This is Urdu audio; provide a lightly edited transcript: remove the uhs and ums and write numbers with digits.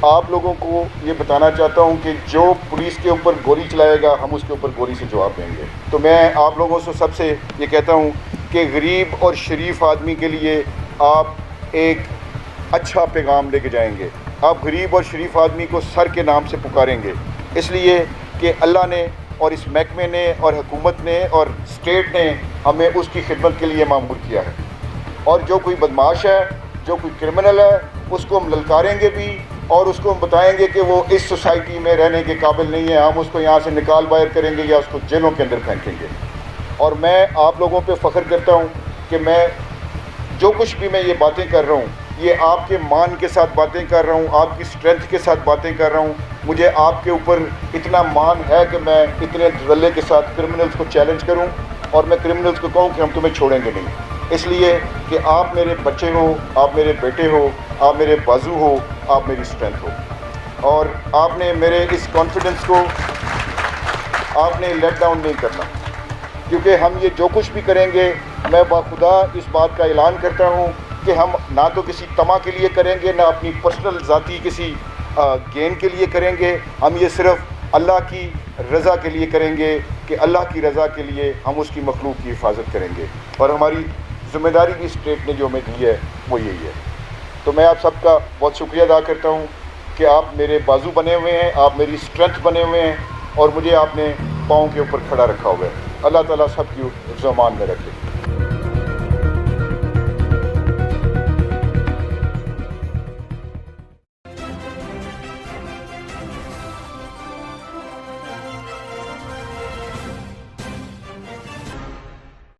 آپ لوگوں کو یہ بتانا چاہتا ہوں کہ جو پولیس کے اوپر گولی چلائے گا ہم اس کے اوپر گولی سے جواب دیں گے. تو میں آپ لوگوں سے سب سے یہ کہتا ہوں کہ غریب اور شریف آدمی کے لیے آپ ایک اچھا پیغام لے کے جائیں گے. آپ غریب اور شریف آدمی کو سر کے نام سے پکاریں گے، اس لیے کہ اللہ نے اور اس محکمے نے اور حکومت نے اور اسٹیٹ نے ہمیں اس کی خدمت کے لیے معمور کیا ہے. اور جو کوئی بدماش ہے، جو کوئی کرمنل ہے، اس کو ہم للکاریں گے بھی اور اس کو ہم بتائیں گے کہ وہ اس سوسائٹی میں رہنے کے قابل نہیں ہے. ہم اس کو یہاں سے نکال باہر کریں گے یا اس کو جیلوں کے اندر پھینکیں گے. اور میں آپ لوگوں پہ فخر کرتا ہوں کہ میں جو کچھ بھی میں یہ باتیں کر رہا ہوں یہ آپ کے مان کے ساتھ باتیں کر رہا ہوں، آپ کی اسٹرینتھ کے ساتھ باتیں کر رہا ہوں. مجھے آپ کے اوپر اتنا مان ہے کہ میں اتنے دھڑلے کے ساتھ کرمنلز کو چیلنج کروں اور میں کرمنلز کو کہوں کہ ہم تمہیں چھوڑیں گے نہیں، اس لیے کہ آپ میرے بچے ہو، آپ میرے بیٹے ہو، آپ میرے بازو ہو، آپ میری اسٹرینتھ ہو. اور آپ نے میرے اس کانفیڈنس کو آپ نے لیٹ ڈاؤن نہیں کرنا، کیونکہ ہم یہ جو کچھ بھی کریں گے میں باخدا اس بات کا اعلان کرتا ہوں کہ ہم نہ تو کسی طمع کے لیے کریں گے، نہ اپنی پرسنل ذاتی کسی گین کے لیے کریں گے. ہم یہ صرف اللہ کی رضا کے لیے کریں گے کہ اللہ کی رضا کے لیے ہم اس کی مخلوق کی حفاظت کریں گے. اور ہماری ذمہ داری بھی اسٹیٹ نے جو ہمیں دی ہے وہ یہی ہے. تو میں آپ سب کا بہت شکریہ ادا کرتا ہوں کہ آپ میرے بازو بنے ہوئے ہیں، آپ میری اسٹرینتھ بنے ہوئے ہیں اور مجھے آپ نے پاؤں کے اوپر کھڑا رکھا ہوا ہے. اللہ تعالیٰ سب کی حفظ و امان میں رکھے.